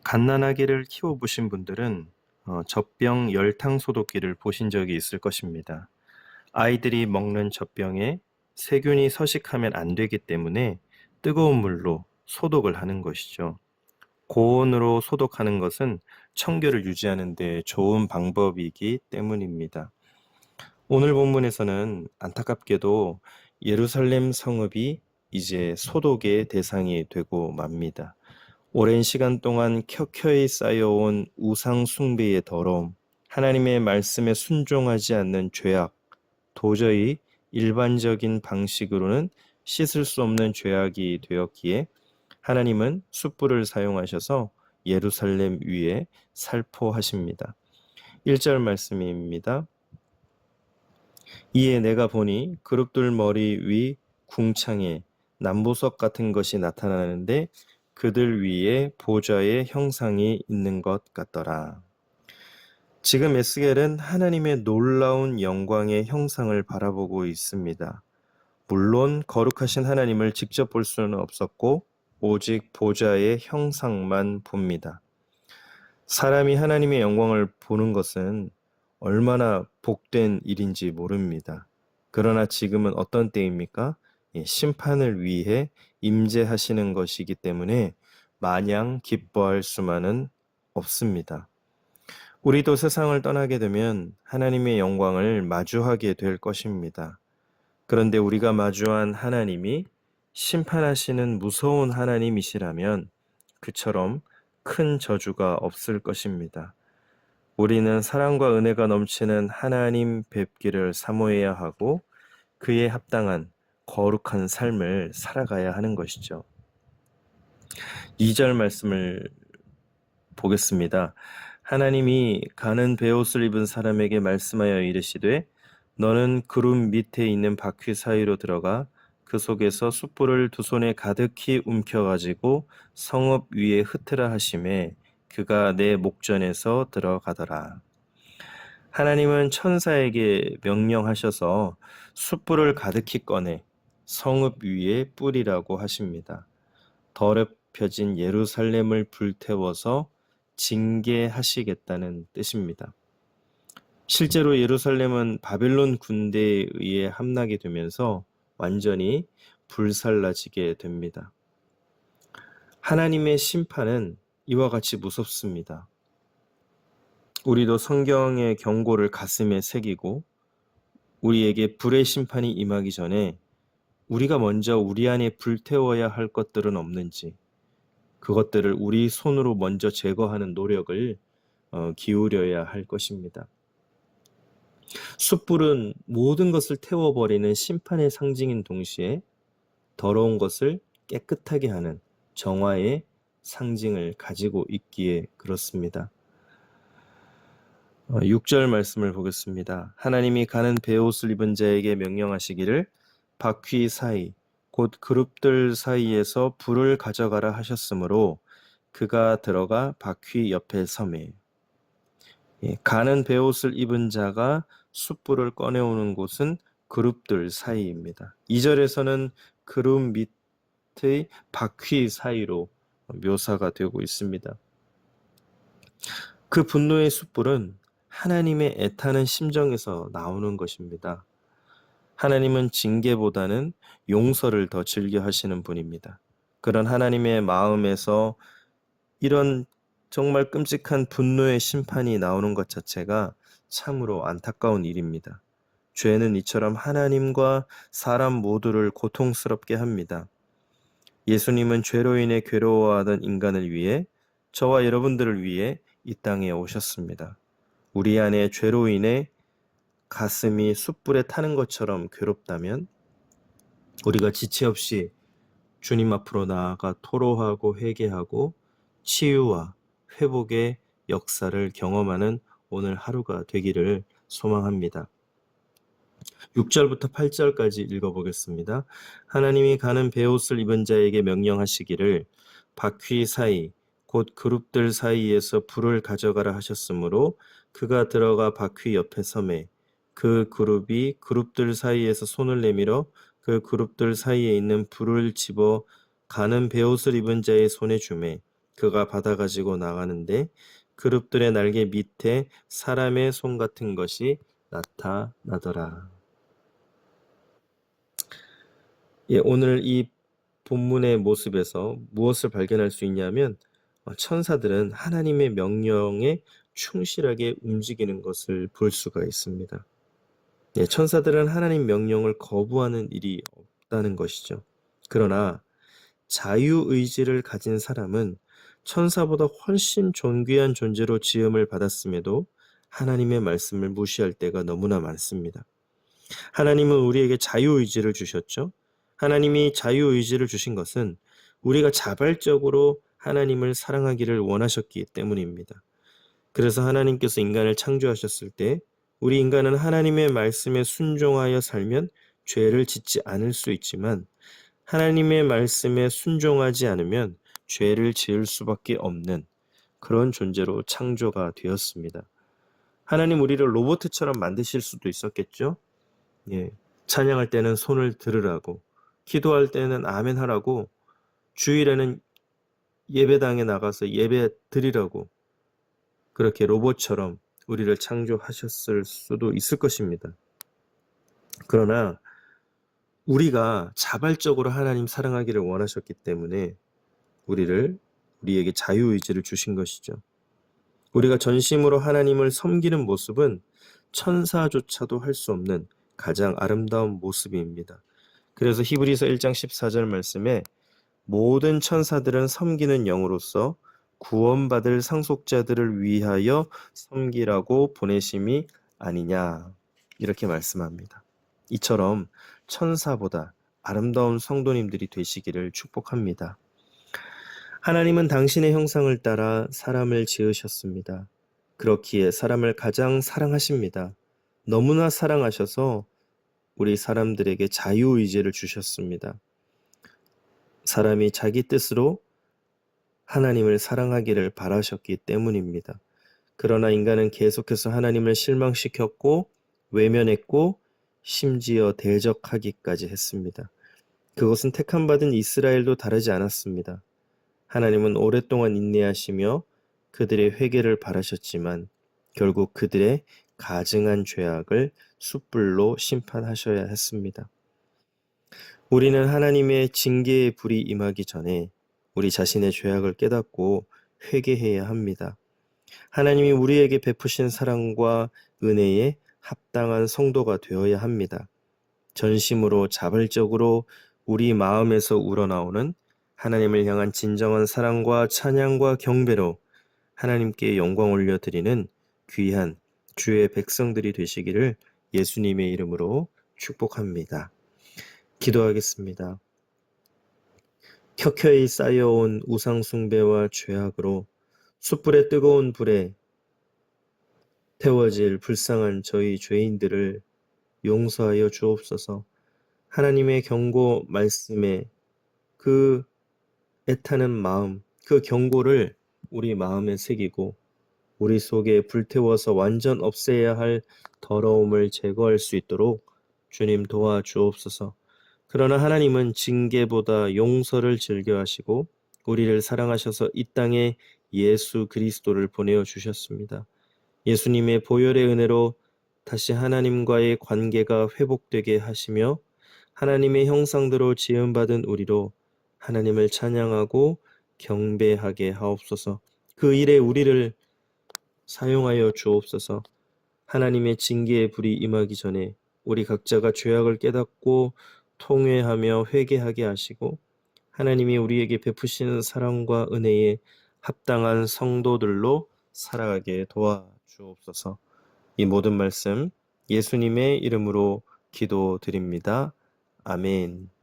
갓난아기를 키워보신 분들은 젖병 열탕 소독기를 보신 적이 있을 것입니다. 아이들이 먹는 젖병에 세균이 서식하면 안 되기 때문에 뜨거운 물로 소독을 하는 것이죠. 고온으로 소독하는 것은 청결을 유지하는 데 좋은 방법이기 때문입니다. 오늘 본문에서는 안타깝게도 예루살렘 성읍이 이제 소독의 대상이 되고 맙니다. 오랜 시간 동안 켜켜이 쌓여온 우상 숭배의 더러움, 하나님의 말씀에 순종하지 않는 죄악, 도저히 일반적인 방식으로는 씻을 수 없는 죄악이 되었기에 하나님은 숯불을 사용하셔서 예루살렘 위에 살포하십니다. 1절 말씀입니다. 이에 내가 보니 그룹들 머리 위 궁창에 남보석 같은 것이 나타나는데 그들 위에 보좌의 형상이 있는 것 같더라. 지금 에스겔은 하나님의 놀라운 영광의 형상을 바라보고 있습니다. 물론 거룩하신 하나님을 직접 볼 수는 없었고 오직 보좌의 형상만 봅니다. 사람이 하나님의 영광을 보는 것은 얼마나 복된 일인지 모릅니다. 그러나 지금은 어떤 때입니까? 심판을 위해 임재하시는 것이기 때문에 마냥 기뻐할 수만은 없습니다. 우리도 세상을 떠나게 되면 하나님의 영광을 마주하게 될 것입니다. 그런데 우리가 마주한 하나님이 심판하시는 무서운 하나님이시라면 그처럼 큰 저주가 없을 것입니다. 우리는 사랑과 은혜가 넘치는 하나님 뵙기를 사모해야 하고 그에 합당한 거룩한 삶을 살아가야 하는 것이죠. 2절 말씀을 보겠습니다. 하나님이 가는 베옷을 입은 사람에게 말씀하여 이르시되 너는 구름 밑에 있는 바퀴 사이로 들어가 그 속에서 숯불을 두 손에 가득히 움켜가지고 성읍 위에 흩으라 하심에 그가 내 목전에서 들어가더라. 하나님은 천사에게 명령하셔서 숯불을 가득히 꺼내 성읍 위에 뿌리라고 하십니다. 더럽혀진 예루살렘을 불태워서 징계하시겠다는 뜻입니다. 실제로 예루살렘은 바벨론 군대에 의해 함락이 되면서 완전히 불살라지게 됩니다. 하나님의 심판은 이와 같이 무섭습니다. 우리도 성경의 경고를 가슴에 새기고 우리에게 불의 심판이 임하기 전에 우리가 먼저 우리 안에 불태워야 할 것들은 없는지 그것들을 우리 손으로 먼저 제거하는 노력을 기울여야 할 것입니다. 숯불은 모든 것을 태워버리는 심판의 상징인 동시에 더러운 것을 깨끗하게 하는 정화의 상징을 가지고 있기에 그렇습니다. 6절 말씀을 보겠습니다. 하나님이 가는 베옷을 입은 자에게 명령하시기를 바퀴 사이 곧 그룹들 사이에서 불을 가져가라 하셨으므로 그가 들어가 바퀴 옆에 섬에 가는 베옷을 입은 자가 숯불을 꺼내오는 곳은 그룹들 사이입니다. 2절에서는 그룹 밑의 바퀴 사이로 묘사가 되고 있습니다. 그 분노의 숯불은 하나님의 애타는 심정에서 나오는 것입니다. 하나님은 징계보다는 용서를 더 즐겨 하시는 분입니다. 그런 하나님의 마음에서 이런 정말 끔찍한 분노의 심판이 나오는 것 자체가 참으로 안타까운 일입니다. 죄는 이처럼 하나님과 사람 모두를 고통스럽게 합니다. 예수님은 죄로 인해 괴로워하던 인간을 위해 저와 여러분들을 위해 이 땅에 오셨습니다. 우리 안에 죄로 인해 가슴이 숯불에 타는 것처럼 괴롭다면 우리가 지체 없이 주님 앞으로 나아가 토로하고 회개하고 치유와 회복의 역사를 경험하는 오늘 하루가 되기를 소망합니다. 6절부터 8절까지 읽어보겠습니다. 하나님이 가는 베옷을 입은 자에게 명령하시기를 바퀴 사이 곧 그룹들 사이에서 불을 가져가라 하셨으므로 그가 들어가 바퀴 옆에 섬에 그 그룹이 그룹들 사이에서 손을 내밀어 그 그룹들 사이에 있는 불을 집어 가는 베옷을 입은 자의 손에 주매 그가 받아가지고 나가는데 그룹들의 날개 밑에 사람의 손 같은 것이 나타나더라. 예, 오늘 이 본문의 모습에서 무엇을 발견할 수 있냐면 천사들은 하나님의 명령에 충실하게 움직이는 것을 볼 수가 있습니다. 예, 천사들은 하나님 명령을 거부하는 일이 없다는 것이죠. 그러나 자유의지를 가진 사람은 천사보다 훨씬 존귀한 존재로 지음을 받았음에도 하나님의 말씀을 무시할 때가 너무나 많습니다. 하나님은 우리에게 자유의지를 주셨죠. 하나님이 자유의지를 주신 것은 우리가 자발적으로 하나님을 사랑하기를 원하셨기 때문입니다. 그래서 하나님께서 인간을 창조하셨을 때 우리 인간은 하나님의 말씀에 순종하여 살면 죄를 짓지 않을 수 있지만 하나님의 말씀에 순종하지 않으면 죄를 지을 수밖에 없는 그런 존재로 창조가 되었습니다. 하나님 우리를 로봇처럼 만드실 수도 있었겠죠? 예. 찬양할 때는 손을 들으라고, 기도할 때는 아멘 하라고, 주일에는 예배당에 나가서 예배 드리라고, 그렇게 로봇처럼 우리를 창조하셨을 수도 있을 것입니다. 그러나 우리가 자발적으로 하나님 사랑하기를 원하셨기 때문에 우리에게 자유의지를 주신 것이죠. 우리가 전심으로 하나님을 섬기는 모습은 천사조차도 할 수 없는 가장 아름다운 모습입니다. 그래서 히브리서 1장 14절 말씀에 모든 천사들은 섬기는 영으로서 구원받을 상속자들을 위하여 섬기라고 보내심이 아니냐 이렇게 말씀합니다. 이처럼 천사보다 아름다운 성도님들이 되시기를 축복합니다. 하나님은 당신의 형상을 따라 사람을 지으셨습니다. 그렇기에 사람을 가장 사랑하십니다. 너무나 사랑하셔서 우리 사람들에게 자유의지를 주셨습니다. 사람이 자기 뜻으로 하나님을 사랑하기를 바라셨기 때문입니다. 그러나 인간은 계속해서 하나님을 실망시켰고 외면했고 심지어 대적하기까지 했습니다. 그것은 택함받은 이스라엘도 다르지 않았습니다. 하나님은 오랫동안 인내하시며 그들의 회개를 바라셨지만 결국 그들의 가증한 죄악을 숯불로 심판하셔야 했습니다. 우리는 하나님의 징계의 불이 임하기 전에 우리 자신의 죄악을 깨닫고 회개해야 합니다. 하나님이 우리에게 베푸신 사랑과 은혜에 합당한 성도가 되어야 합니다. 전심으로 자발적으로 우리 마음에서 우러나오는 하나님을 향한 진정한 사랑과 찬양과 경배로 하나님께 영광 올려드리는 귀한 주의 백성들이 되시기를 예수님의 이름으로 축복합니다. 기도하겠습니다. 켜켜이 쌓여온 우상숭배와 죄악으로 숯불의 뜨거운 불에 태워질 불쌍한 저희 죄인들을 용서하여 주옵소서. 하나님의 경고 말씀에 그 애타는 마음, 그 경고를 우리 마음에 새기고 우리 속에 불태워서 완전 없애야 할 더러움을 제거할 수 있도록 주님 도와주옵소서. 그러나 하나님은 징계보다 용서를 즐겨하시고 우리를 사랑하셔서 이 땅에 예수 그리스도를 보내어 주셨습니다. 예수님의 보혈의 은혜로 다시 하나님과의 관계가 회복되게 하시며 하나님의 형상대로 지음받은 우리로 하나님을 찬양하고 경배하게 하옵소서. 그 일에 우리를 사용하여 주옵소서. 하나님의 징계의 불이 임하기 전에 우리 각자가 죄악을 깨닫고 통회하며 회개하게 하시고 하나님이 우리에게 베푸시는 사랑과 은혜에 합당한 성도들로 살아가게 도와주옵소서. 이 모든 말씀 예수님의 이름으로 기도드립니다. 아멘.